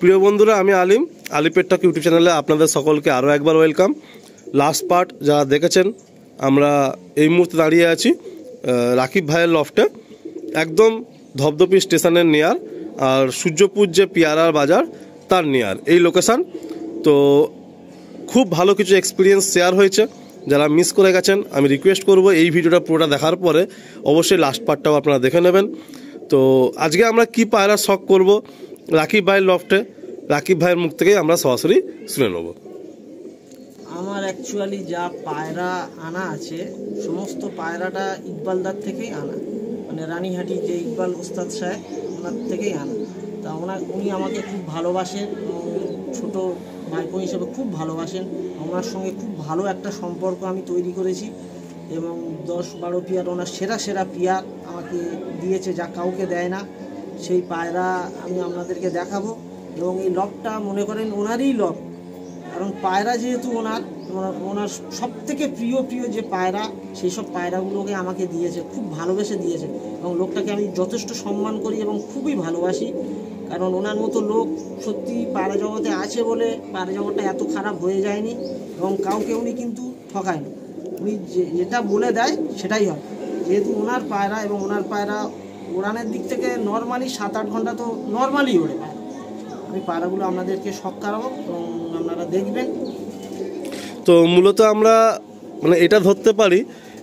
প্রিয় বন্ধুরা, আমি আলিম, আলিপেট্টক ইউটিউব চ্যানেলে আপনাদের সকলকে আরও একবার ওয়েলকাম। লাস্ট পার্ট যারা দেখেছেন, আমরা এই মুহূর্তে দাঁড়িয়ে আছি রাকিব ভাইয়ের লফটে, একদম ধপধপি স্টেশনের নিয়ার, আর সূর্যপুর যে পিয়ারার বাজার তার নিয়ার এই লোকেশান। তো খুব ভালো কিছু এক্সপিরিয়েন্স শেয়ার হয়েছে। যারা মিস করে গেছেন, আমি রিকোয়েস্ট করব এই ভিডিওটা পুরোটা দেখার পরে অবশ্যই লাস্ট পার্টটাও আপনারা দেখে নেবেন। তো আজকে আমরা কি পায়রা শখ করব রাকিব ভাইয়ের লফটে, রাকিব ভাইয়ের মুখ থেকেই আমরা সরাসরি শুনে নেব। আমার অ্যাকচুয়ালি যা পায়রা আনা আছে সমস্ত পায়রাটা ইকবালদার থেকেই আনা, মানে রানীহাটি যে ইকবাল ওস্তাদ সাহেব ওনার থেকেই আনা। তা উনি আমাকে খুব ভালোবাসেন, ছোট ভাইপো হিসেবে খুব ভালোবাসেন। ওনার সঙ্গে খুব ভালো একটা সম্পর্ক আমি তৈরি করেছি এবং 10-12 পিয়ার ওনার সেরা সেরা পিয়ার আমাকে দিয়েছে, যা কাউকে দেয় না। সেই পায়রা আমি আপনাদেরকে দেখাবো এবং এই লফটা মনে করেন ওনারই লফ, কারণ পায়রা যেহেতু ওনার সব থেকে প্রিয় যে পায়রা, সেই সব পায়রাগুলোকে আমাকে দিয়েছে, খুব ভালোবেসে দিয়েছে এবং লোকটাকে আমি যথেষ্ট সম্মান করি এবং খুবই ভালোবাসি। কারণ ওনার মতো লোক সত্যি পায়রা জগতে আছে বলে পায়রা জগৎটা এত খারাপ হয়ে যায়নি এবং কাউকে উনি কিন্তু ঠকায় না। উনি যেটা বলে দেয় সেটাই হয়। যেহেতু ওনার পায়রা এবং ওনার পায়রা ওড়ানের দিক থেকে নর্মালি 7-8 ঘন্টা তো নর্মালি ওড়ে পায়রা। আমি পায়রাগুলো আপনাদেরকে শখ করাবো এবং আপনারা দেখবেন। তো মূলত আমরা মানে এটা ধরতে পারি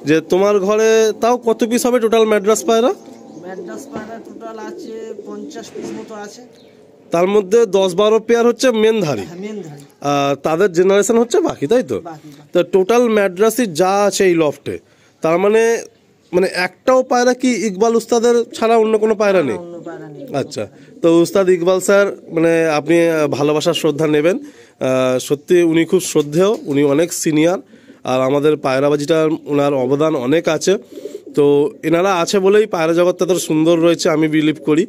যে তোমার ঘরে তাও কত পিস হবে টোটাল ম্যাড্রাস পায়রা? ম্যাড্রাস পায়রা টোটাল আছে 50 পিস মতো আছে। তার মধ্যে 10-12 পেয়ার হচ্ছে মেনধারী, তাদের জেনারেশন হচ্ছে বাকি, তাই তো? তো টোটাল ম্যাড্রাসই যা আছে এই লফটে, তার মানে একটাও পায়রা কি ইকবাল উস্তাদের ছাড়া অন্য কোনো পায়রা নেই? আচ্ছা, তো উস্তাদ ইকবাল স্যার মানে আপনি ভালোবাসার শ্রদ্ধা নেবেন। সত্যি উনি খুব শ্রদ্ধেয়, উনি অনেক সিনিয়র, আর আমাদের পায়রাবাজিটার ওনার অবদান অনেক আছে। তো এনারা আছে বলেই পায়রা জগৎটা তোর সুন্দর রয়েছে, আমি বিলিভ করি।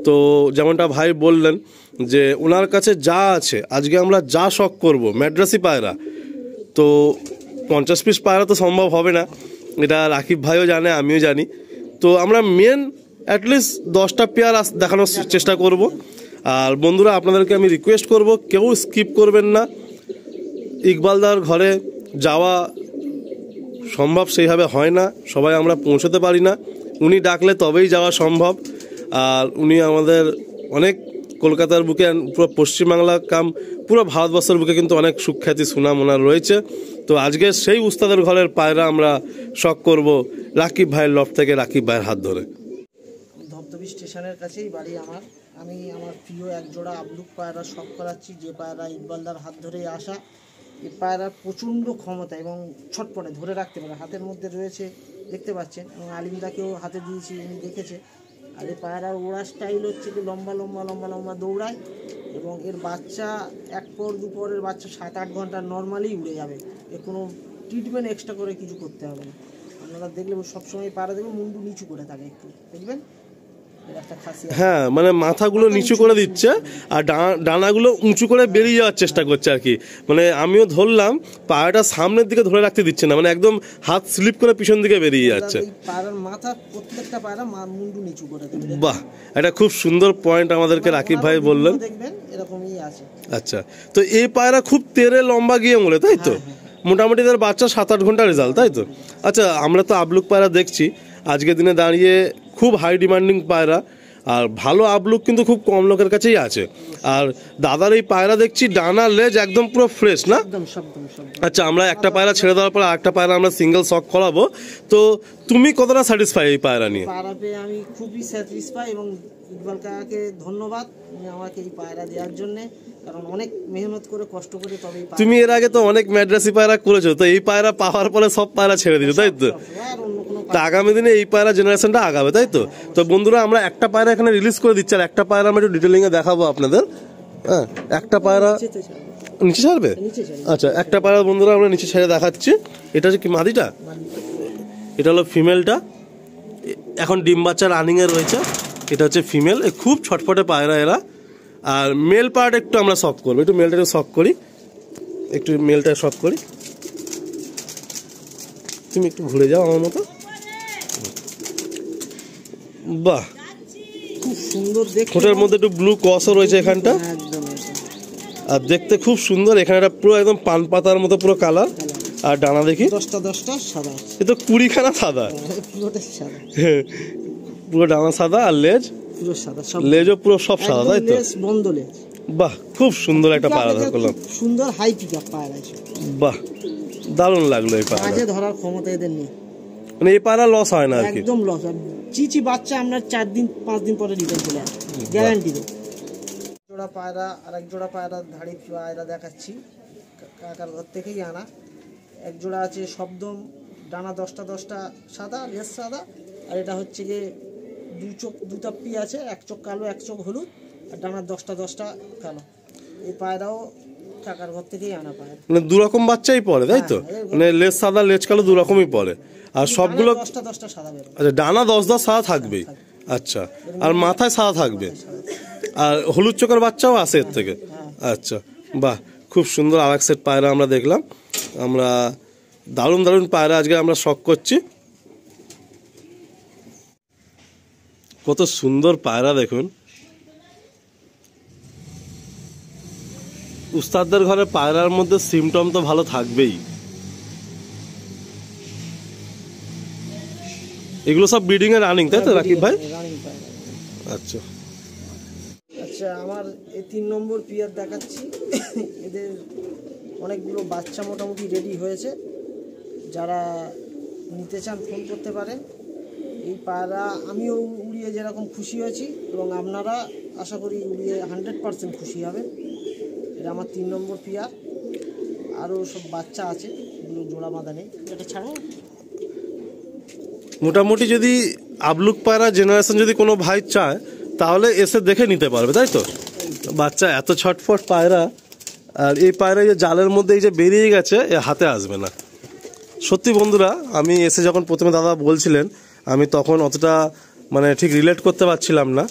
তো যেমনটা ভাই বললেন যে ওনার কাছে যা আছে, আজকে আমরা যা শখ করব ম্যাড্রাসি পায়রা, তো 50 পিস পায়রা তো সম্ভব হবে না, এটা রাকিব ভাইও জানে, আমিও জানি। তো আমরা মেন অ্যাটলিস্ট 10টা পেয়ার দেখানোর চেষ্টা করব। আর বন্ধুরা, আপনাদেরকে আমি রিকোয়েস্ট করব, কেউ স্কিপ করবেন না। ইকবালদার ঘরে যাওয়া সম্ভব সেইভাবে হয় না, সবাই আমরা পৌঁছতে পারি না, উনি ডাকলে তবেই যাওয়া সম্ভব। আর উনি আমাদের অনেক কলকাতার বুকে, পুরো পশ্চিমবাংলা পুরো ভারতবর্ষের বুকে কিন্তু অনেক সুখ্যাতি সুনাম ওনার রয়েছে। তো আজকে সেই উস্তাদের ঘরের পায়রা আমরা শখ করব রাকিব ভাইয়ের লফ থেকে, রাকিব ভাইয়ের হাত ধরে। ধবধবি স্টেশনের কাছেই বাড়ি আমার। আমি আমার প্রিয় একজোড়া আবলুক পায়রা শখ করাচ্ছি, যে পায়রা ইকবালদার হাত ধরেই আসা। এই পায়রার প্রচণ্ড ক্ষমতা এবং ছটপটে ধরে রাখতে পারে, হাতের মধ্যে রয়েছে দেখতে পাচ্ছেন, এবং আলিমদাকেও হাতে দিয়েছি, উনি দেখেছে। আর এই পায়রার ওড়া স্টাইল হচ্ছে কি লম্বা লম্বা লম্বা লম্বা দৌড়ায় এবং এর বাচ্চা 1 পর 2 পরের বাচ্চা 7-8 ঘন্টা নর্মালি উড়ে যাবে, এর কোনো ট্রিটমেন্ট এক্সট্রা করে কিছু করতে হবে না। আপনারা দেখলে সবসময় পায়রা দেখবেন মুন্ডু নিচু করে থাকে, একটু দেখবেন। হ্যাঁ, মানে মাথাগুলো নিচু করে দিচ্ছে আর ডানাগুলো উঁচু করে বেরিয়ে যাওয়ার চেষ্টা করছে আর কি। মানে আমিও ধরলাম পায়রাটা সামনের দিকে ধরে রাখতে দিচ্ছে না, মানে একদম হাত স্লিপ করে পিছন দিকে বেরিয়ে যাচ্ছে। পায়রার মাথা প্রত্যেকটা পায়রা মুন্ডু নিচু করে দেবে। বাহ, এটা খুব সুন্দর পয়েন্ট আমাদেরকে রাকিব ভাই বললেন। দেখবেন এরকমই আছে। আচ্ছা, তো এই পায়রা খুব তেরে লম্বা গিয়ে মূলে, তাই তো? মোটামুটি তার বাচ্চা 7-8 ঘন্টা রেজাল্ট, তাই তো? আচ্ছা, আমরা তো আবলুক পায়রা দেখছি, আজকের দিনে দাঁড়িয়ে খুব হাই ডিমান্ডিং পায়রা, আর ভালো আবলুক কিন্তু খুব কম লোকের কাছেই আছে। আর দাদার এই পায়রা দেখছি ডানা লেজ একদম পুরো ফ্রেশ, না? আচ্ছা, আমরা একটা পায়রা ছেড়ে দেওয়ার পর আরেকটা পায়রা আমরা সিঙ্গেল শখ করাবো। তো তুমি কতটা স্যাটিসফাই এই পায়রা নিয়ে? পায়রা পেয়ে আমি খুবই স্যাটিসফাই এবং ইকবাল কাকাকে ধন্যবাদ আমাকে এই পায়রা দেওয়ার জন্য, কারণ অনেক মেহনত করে কষ্ট করে তবে। তুমি এর আগে তো অনেক ম্যাড্রাসি পায়রা করেছো, তো এই পায়রা পাওয়ার পরে সব পায়রা ছেড়ে দিছো, তাই তো? আগামী দিনে এই পায়রা জেনারেশনটা আগাবে, তাই তো? তো বন্ধুরা, আমরা একটা পায়রা এখানে রিলিজ করে দিচ্ছি, আর একটা পায়রা আমরা একটু ডিটেলিংয়ে দেখাবো আপনাদের। হ্যাঁ, একটা পায়রা নিচে ছাড়বে। আচ্ছা, একটা পায়রা বন্ধুরা আমরা নিচে ছেড়ে দেখাচ্ছি। এটা হচ্ছে কি মাদিটা, এটা হলো ফিমেলটা, এখন ডিম বাচ্চা রানিংয়ে রয়েছে। এটা হচ্ছে ফিমেল, খুব ছটফটে পায়রা এরা। আর মেল পার্ট একটু আমরা শখ করবো, একটু মেলটা একটু শখ করি, একটু মেলটা শখ করি। তুমি একটু ঘুরে যাও আমার মতো। বাহ, খুব সুন্দর দেখতে, ঠোঁটের মধ্যে একটু ব্লু ক্রসও রয়েছে এখানটা। একদম আর দেখতে খুব সুন্দর। এখানে একটা পুরো একদম পান পাতার মতো পুরো কালার। আর ডানা দেখি 10টা সাদা, এ তো 20খানা সাদা, পুরোটা সাদা, পুরো ডানা সাদা। আর লেজ পুরো সাদা, সব লেজও পুরো সব সাদা, তাই তো? লেজ বন্ধ লেজ। বাহ, খুব সুন্দর একটা পায়রা ধরলাম। সুন্দর হাই পিকআপ পায়রা। বাহ, দারুণ লাগলো এই পায়রা। মাঝে ধরার ক্ষমতা এদের নেই, মানে এই পায়রা লস হয় না আর কি? একদম লস হয়। চিচি বাচ্চা আমরা 4 দিন 5 দিন পরে রিটার্ন চলে আসে, গ্যারান্টি দেব। জোড়া পায়রা আর এক জোড়া পায়রা ধাড়ি পায়রা দেখাচ্ছি, কাকার ঘর থেকেই আনা। এক জোড়া আছে শব্দম, ডানা 10টা সাদা, লেজ সাদা। আর এটা হচ্ছে গিয়ে দু তাপ্পি আছে, এক চোখ কালো এক চোখ হলুদ, আর ডানা 10টা কালো। এই পায়রাও কাকার ঘর থেকেই আনা পায়রা। মানে দু রকম বাচ্চাই পড়ে, তাই তো? মানে লেজ সাদা লেজ কালো দু রকমই পড়ে। আর সবগুলো 10টা সাদা বেরোয়। আচ্ছা, ডানা 10 সাদা থাকবেই। আচ্ছা, আর মাথায় সাদা থাকবে। আর হলুদ চোখের বাচ্চাও আছে এর থেকে। আচ্ছা, বাহ, খুব সুন্দর। আর এক সেট পায়রা আমরা দেখলাম। আমরা দারুণ দারুণ পায়রা আজকে আমরা শখ করছি। কত সুন্দর পায়রা দেখুন। উস্তাদদের ঘরে পায়রার মধ্যে সিমটম তো ভালো থাকবেই। এগুলো সব ব্রিডিং এর রানিং, তাই তো রাকিব ভাই? আচ্ছা আচ্ছা, আমার এই 3 নম্বর পিয়ার দেখাচ্ছি। এদের অনেকগুলো বাচ্চা মোটামুটি রেডি হয়েছে। যারা নিতে চান ফোন করতে পারেন। এই পায়রা আমিও উড়িয়ে যেরকম খুশি হয়েছি, এবং আপনারা আশা করি উড়িয়ে 100% খুশি হবেন। এটা আমার 3 নম্বর পিয়ার। আরও সব বাচ্চা আছে, এগুলো জোড়া বাঁধা নেই। এটা ছাড়ো। মোটামুটি যদি আবলুক পায়রা জেনারেশন যদি কোনো ভাই চায় তাহলে এসে দেখে নিতে পারবে, তাই তো? বাচ্চা এত ছটফট পায়রা। আর এই পায়রা যে জালের মধ্যে এই যে বেরিয়ে গেছে, এ হাতে আসবে না। সত্যি বন্ধুরা, আমি এসে যখন প্রথমে দাদা বলছিলেন, আমি তখন অতটা মানে ঠিক রিলেট করতে পারছিলাম না।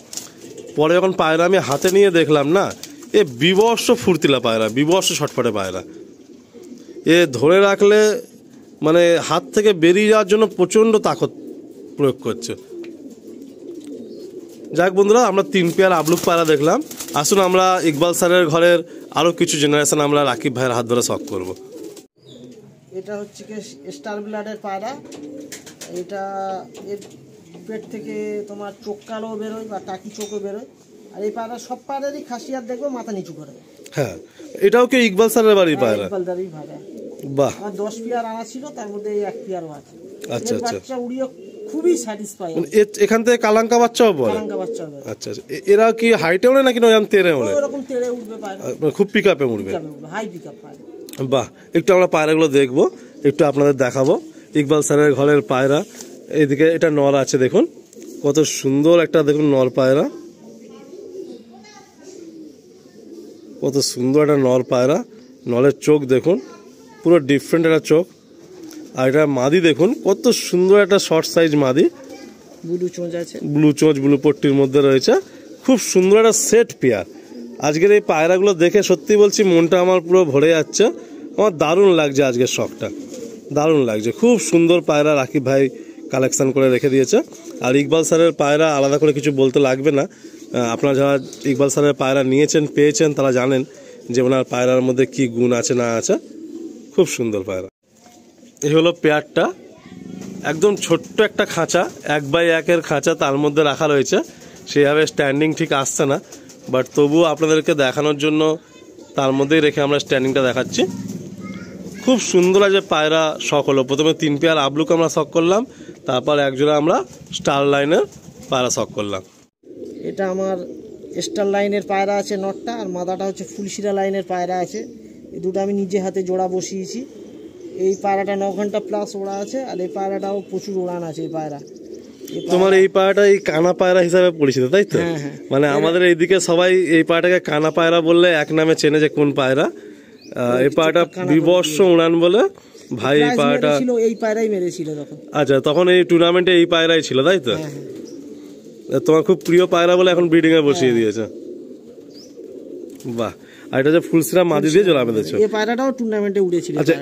পরে যখন পায়রা আমি হাতে নিয়ে দেখলাম না, এ বিবর্ষ ফুর্তিলা পায়রা, বিবর্ষ ছটফটে পায়রা। এ ধরে রাখলে মানে হাত থেকে বেরিয়ে যাওয়ার জন্য প্রচণ্ড তাকত প্রয়োগ করছে। যাক বন্ধুরা, আমরা 3 পেয়ার আবলুক পায়রা দেখলাম। আসুন আমরা ইকবাল স্যারের ঘরের আরও কিছু জেনারেশন আমরা রাকিব ভাইয়ের হাত ধরে শখ করব। এটা হচ্ছে কি স্টার ব্লাডের পায়রা। এটা এর পেট থেকে তোমার চোখ কালো বেরোয় বা টাকি চোখও বেরোয়। আর এই পায়রা সব পায়রারই খাসিয়াত দেখবো মাথা নিচু করে। হ্যাঁ, এটাও কি ইকবাল স্যারের বাড়ির পায়রা? ইকবালদারই পায়রা। বাহ, আমার 10 পেয়ার আনা ছিল, তার মধ্যে এই 1 পেয়ারও আছে। আচ্ছা আচ্ছা। বাচ্চা উড়িয়ে খুবই স্যাটিসফাই। এখান থেকে কালাঙ্কা বাচ্চাও পড়ে? কালাঙ্কা বাচ্চা হবে। আচ্ছা আচ্ছা। এরা কি হাইটে ওড়ে নাকি ওরকম তেড়ে ওড়ে? ওরকম তেড়ে উঠবে পায়রা, খুব পিক আপে উঠবে, হাই পিক আপ পায়রা। বাহ, একটু আমরা পায়রাগুলো দেখবো, একটু আপনাদের দেখাবো। ইকবাল স্যারের ঘরের পায়রা। এইদিকে এটা নর আছে, দেখুন কত সুন্দর একটা, দেখুন নর পায়রা, কত সুন্দর একটা নর পায়রা। নরের চোখ দেখুন, পুরো ডিফারেন্ট একটা চোখ। আর এটা মাদি দেখুন, কত সুন্দর একটা শর্ট সাইজ মাদি, ব্লু চোঁচ আছে, ব্লু চোঁচ ব্লু পট্টির মধ্যে রয়েছে। খুব সুন্দর একটা সেট পেয়ার। আজকের এই পায়রাগুলো দেখে সত্যি বলছি মনটা আমার পুরো ভরে যাচ্ছে। আমার দারুণ লাগছে আজকের শখটা, দারুণ লাগছে। খুব সুন্দর পায়রা রাকিব ভাই কালেকশন করে রেখে দিয়েছে। আর ইকবাল স্যারের পায়রা আলাদা করে কিছু বলতে লাগবে না। আপনারা যারা ইকবাল স্যারের পায়রা নিয়েছেন পেয়েছেন তারা জানেন যে ওনার পায়রার মধ্যে কি গুণ আছে না আছে। খুব সুন্দর পায়রা। এই হলো পেয়ারটা, একদম ছোট্ট একটা খাঁচা, 1x1 খাঁচা, তার মধ্যে রাখা রয়েছে। সেইভাবে স্ট্যান্ডিং ঠিক আসছে না, বাট তবুও আপনাদেরকে দেখানোর জন্য তার মধ্যেই রেখে আমরা স্ট্যান্ডিংটা দেখাচ্ছি। খুব সুন্দর আছে পায়রা শখ হলো। প্রথমে 3 পেয়ার আবলুক আমরা শখ করলাম, তারপর একজোড়া আমরা স্টার লাইনের পায়রা শখ করলাম। এটা আমার স্টার লাইনের পায়রা আছে নটটা, আর মাদাটা হচ্ছে ফুলশিরা লাইনের পায়রা আছে। এই দুটো আমি নিজে হাতে জোড়া বসিয়েছি। এই পায়রাটা 9 ঘন্টা প্লাস ওড়া আছে, আর এই পায়রাটাও প্রচুর উড়ান আছে। এই পায়রা, তোমার এই পায়রাটা এই কানা পায়রা হিসাবে পরিচিত, তাই তো? মানে আমাদের এইদিকে সবাই এই পায়রাটাকে কানা পায়রা বললে এক নামে চেনে যে কোন পায়রা। এই পায়রাটা বিবর্ষ উড়ান বলে ভাই। এই পায়রাটা এই পায়রাই মেরেছিল তখন। আচ্ছা, তখন এই টুর্নামেন্টে এই পায়রাই ছিল, তাই তো? তোমার খুব প্রিয় পায়রা বলে এখন ব্রিডিং এ বসিয়ে দিয়েছে। বাহ, আর এটা যে ফুলশিরা মাদি দিয়ে জোড়া বেঁধেছো। এই পায়রাটাও টুর্নামেন্টে উড়েছিল। আচ্ছা,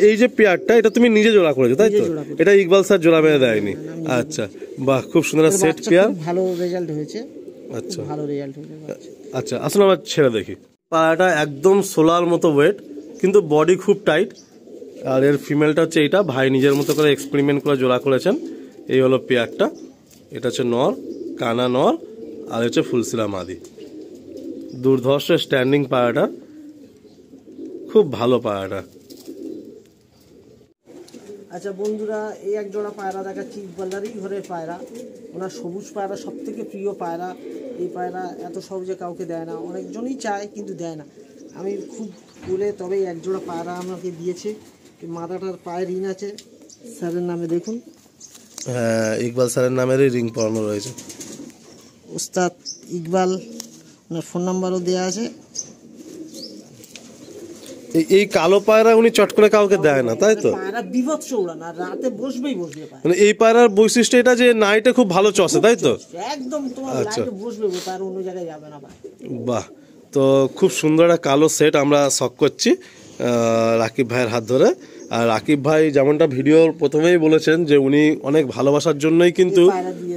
এই যে পেয়ারটা এটা তুমি নিজে জোড়া করেছো, তাই তো? এটা ইকবাল স্যার জোড়া বেঁধে দেয়নি? আচ্ছা, বাহ, খুব সুন্দর সেট পেয়ার, ভালো রেজাল্ট হয়েছে। আচ্ছা, ভালো রেজাল্ট হয়েছে। আচ্ছা, আসলে আমরা ছেড়ে দেখি। পায়রাটা একদম সোলার মতো ওয়েট, কিন্তু বডি খুব টাইট। আর এর ফিমেলটা হচ্ছে এইটা, ভাই নিজের মতো করে এক্সপেরিমেন্ট করে জোড়া করেছেন। এই হলো পেয়ারটা, এটা হচ্ছে নর, কানা নর, আর হচ্ছে ফুলসিরা মাদি। দুর্ধর্ষ স্ট্যান্ডিং পায়রাটা, খুব ভালো পায়রাটা। আচ্ছা বন্ধুরা, এই এক জোড়া পায়রা দেখাচ্ছি, ইকবালদারই ঘরের পায়রা। ওনার সবুজ পায়রা সব থেকে প্রিয় পায়রা। এই পায়রা এত সহজে কাউকে দেয় না, অনেকজনই চায় কিন্তু দেয় না। আমি খুব বলে তবেই এক জোড়া পায়রা আমাকে দিয়েছে। মাথাটার পায়ে রিং আছে স্যারের নামে, দেখুন। হ্যাঁ, ইকবাল স্যারের নামেরই রিং পরানো রয়েছে। ওস্তাদ ইকবাল, ওনার ফোন নাম্বারও দেওয়া আছে। এই কালো পায়রা উনি চট করে কাউকে দেয় না, তাই তো? পায়রা বিভৎস উড়ান, আর রাতে বসবে মানে এই পায়রার বৈশিষ্ট্য এটা যে নাইটে খুব ভালো চষে, তাই তো? একদম তোমার লাইটে বসবে, পায়রা অন্য জায়গায় যাবে না। বাহ, তো খুব সুন্দর একটা কালো সেট আমরা শখ করছি রাকিব ভাইয়ের হাত ধরে। আর রাকিব ভাই যেমনটা ভিডিওর প্রথমেই বলেছেন যে উনি অনেক ভালোবাসার জন্যই কিন্তু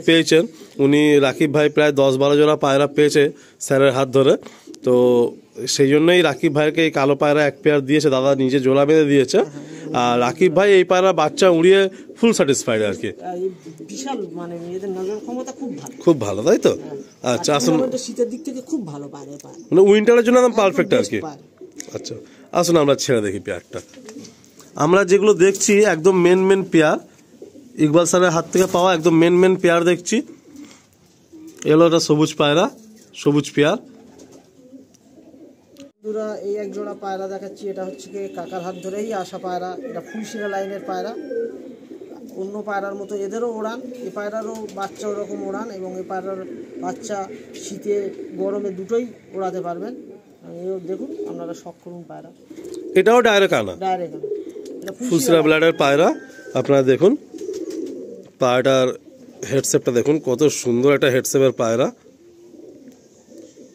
পেয়েছেন। উনি রাকিব ভাই প্রায় 10-12 জোড়া পায়রা পেয়েছে স্যারের হাত ধরে। তো সেই জন্যই রাকিব ভাইকে এই কালো পায়রা এক পেয়ার দিয়েছে, দাদা নিজে জোড়া বেঁধে দিয়েছে। আর রাকিব ভাই এই পায়রা বাচ্চা উড়িয়ে ফুল স্যাটিসফাইড আর কি। বিশাল, মানে এদের নজর ক্ষমতা খুব ভালো, খুব ভালো, তাই তো? আচ্ছা, আসুন। শীতের দিক থেকে খুব ভালো পায়রা, মানে উইন্টারের জন্য একদম পারফেক্ট আর কি। আচ্ছা, আসুন আমরা ছেড়ে দেখি পেয়ারটা। আমরা যেগুলো দেখছি একদম মেন পেয়ার, ইকবাল স্যারের হাত থেকে পাওয়া একদম মেন পেয়ার দেখছি। এলো একটা সবুজ পায়রা, সবুজ পেয়ার। এই এক জোড়া পায়রা দেখাচ্ছি, এটা হচ্ছে কি কাকার হাত ধরেই আসা পায়রা। এটা ফুলশিরা লাইনের পায়রা। অন্য পায়রার মতো এদেরও ওড়ান, এই পায়রারও বাচ্চা ওরকম ওড়ান, এবং এই পায়রার বাচ্চা শীতে গরমে দুটোই ওড়াতে পারবেন। দেখুন আপনারা শখ করুন পায়রা। এটাও ডাইরেক্ট আনা, ফুলশিরা ব্লাডের পায়রা। আপনারা দেখুন পায়রাটার হেডশেপটা দেখুন, কত সুন্দর একটা হেডশেপের পায়রা,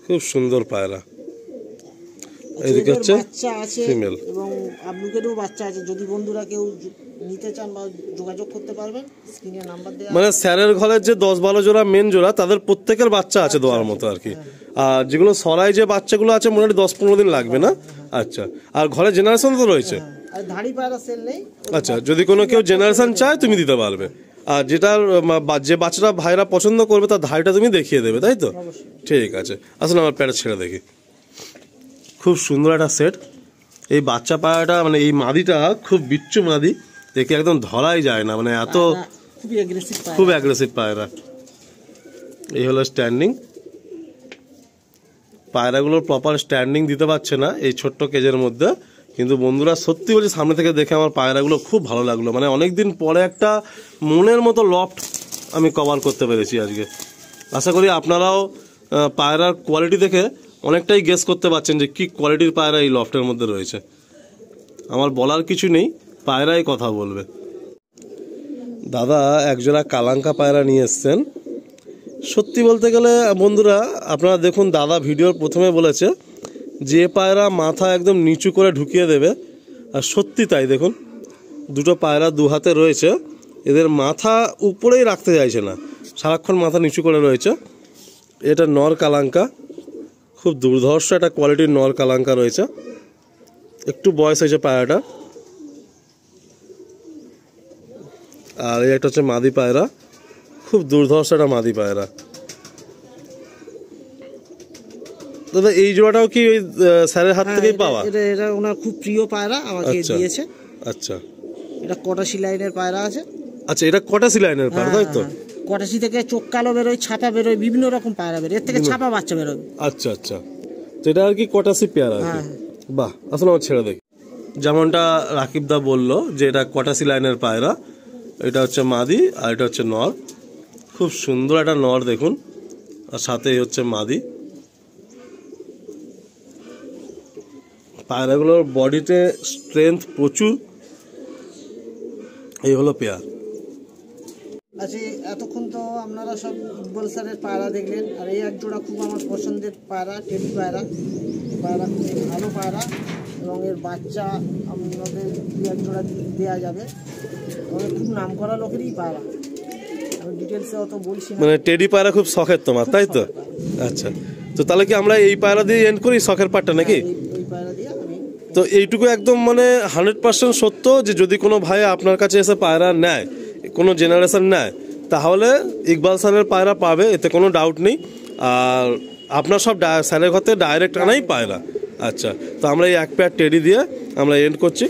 খুব সুন্দর পায়রা। এদিকে হচ্ছে ফিমেল, এবং আপনিকেরও বাচ্চা আছে। যদি বন্ধুরা কেউ নিতে চান বা যোগাযোগ করতে পারবেন, স্ক্রিনে নাম্বার দেওয়া। মানে স্যারের ঘরের যে 10-12 জোড়া মেন জোড়া, তাদের প্রত্যেকের বাচ্চা আছে দেওয়ার মতো আর কি। আর যেগুলো সরাই যে বাচ্চাগুলো আছে মোটামুটি 10-15 দিন লাগবে না? আচ্ছা, আর ঘরে জেনারেশন তো রয়েছে? আর ধাড়ি পায়রা সেল নেই। আচ্ছা, যদি কোনো কেউ জেনারেশন চায় তুমি দিতে পারবে। আর যেটার যে বাচ্চাটা ভাইরা পছন্দ করবে তার ধাড়িটা তুমি দেখিয়ে দেবে, তাই তো? ঠিক আছে, আসলে আমার প্যারা ছেড়ে দেখি। খুব সুন্দর একটা সেট। এই বাচ্চা পায়রাটা, মানে এই মাদিটা খুব বিচ্ছু মাদি, দেখে একদম ধরাই যায় না, মানে এত খুব অ্যাগ্রেসিভ পায়রা। এই হলো স্ট্যান্ডিং। পায়রাগুলোর প্রপার স্ট্যান্ডিং দিতে পারছে না এই ছোট্ট কেজের মধ্যে, কিন্তু বন্ধুরা সত্যি বলছি সামনে থেকে দেখে আমার পায়রাগুলো খুব ভালো লাগলো। মানে অনেকদিন পরে একটা মনের মতো লফট আমি কভার করতে পেরেছি আজকে। আশা করি আপনারাও পায়রার কোয়ালিটি দেখে অনেকটাই গেস করতে পারছেন যে কি কোয়ালিটির পায়রা এই লফটের মধ্যে রয়েছে। আমার বলার কিছু নেই, পায়রাই কথা বলবে। দাদা একজোড়া কালাঙ্কা পায়রা নিয়ে এসছেন। সত্যি বলতে গেলে বন্ধুরা আপনারা দেখুন, দাদা ভিডিওর প্রথমে বলেছে যে পায়রা মাথা একদম নিচু করে ঢুকিয়ে দেবে, আর সত্যি তাই। দেখুন দুটো পায়রা দু হাতে রয়েছে, এদের মাথা উপরেই রাখতে চাইছে না, সারাক্ষণ মাথা নিচু করে রয়েছে। এটা নর কালাঙ্কা, খুব দুর্ধর্ষ একটা কোয়ালিটির নর কালাঙ্কা রয়েছে। একটু বয়স হয়েছে পায়রাটা। আর এই একটা হচ্ছে মাদি পায়রা, খুব দুর্ধর্ষ একটা মাদি পায়রা। দাদা এই জোড়াটাও কি ওই স্যারের হাত থেকেই পাওয়া? এটা ওনার খুব প্রিয় পায়রা, আমাকে দিয়েছে। আচ্ছা, এটা কটাশি লাইনের পায়রা আছে। আচ্ছা, এটা কটাশি লাইনের পায়রা, তাই তো? কটাশি থেকে চোখ কালো বেরোয়, ছাপা বেরোয়, বিভিন্ন রকম পায়রা বেরোয়, এর থেকে ছাপা বাচ্চা বেরোয়। আচ্ছা আচ্ছা, তো এটা আর কি কটাশি পেয়ার আর কি। বাহ, আসলে আমার ছেড়ে দেখি। যেমনটা রাকিব দা বললো যে এটা কটাশি লাইনের পায়রা, এটা হচ্ছে মাদি আর এটা হচ্ছে নর। খুব সুন্দর একটা নর দেখুন, আর সাথে হচ্ছে মাদি। পায়রাগুলোর বডিতে স্ট্রেংথ প্রচুর। এই হলো পেয়ার। আচ্ছা, এতক্ষণ তো আপনারা সব ইকবাল স্যারের পায়রা দেখলেন, আর এই এক জোড়া খুব আমার পছন্দের পায়রা, টেডি পায়রা। পায়রা খুব ভালো পায়রা, এবং এর বাচ্চা আপনাদের দু এক জোড়া দেওয়া যাবে। খুব নাম করা লোকেরই পায়রা, আমি ডিটেলসে অত বলছি না। মানে টেডি পায়রা খুব শখের তোমার, তাই তো? আচ্ছা, তো তাহলে কি আমরা এই পায়রা দিয়ে এন্ড করি শখের পাটটা নাকি? এই পায়রা দিয়ে আমি তো এইটুকু একদম মানে 100% সত্য যে যদি কোনো ভাই আপনার কাছে এসে পায়রা নেয়, কোনো জেনারেশন নেয়, তাহলে ইকবাল স্যারের পায়রা পাবে, এতে কোনো ডাউট নেই। আর আপনার সব স্যারের ঘর থেকে ডাইরেক্ট আনাই পায়রা। আচ্ছা, তো আমরা এই এক পেয়ার টেডি দিয়ে আমরা এন্ড করছি।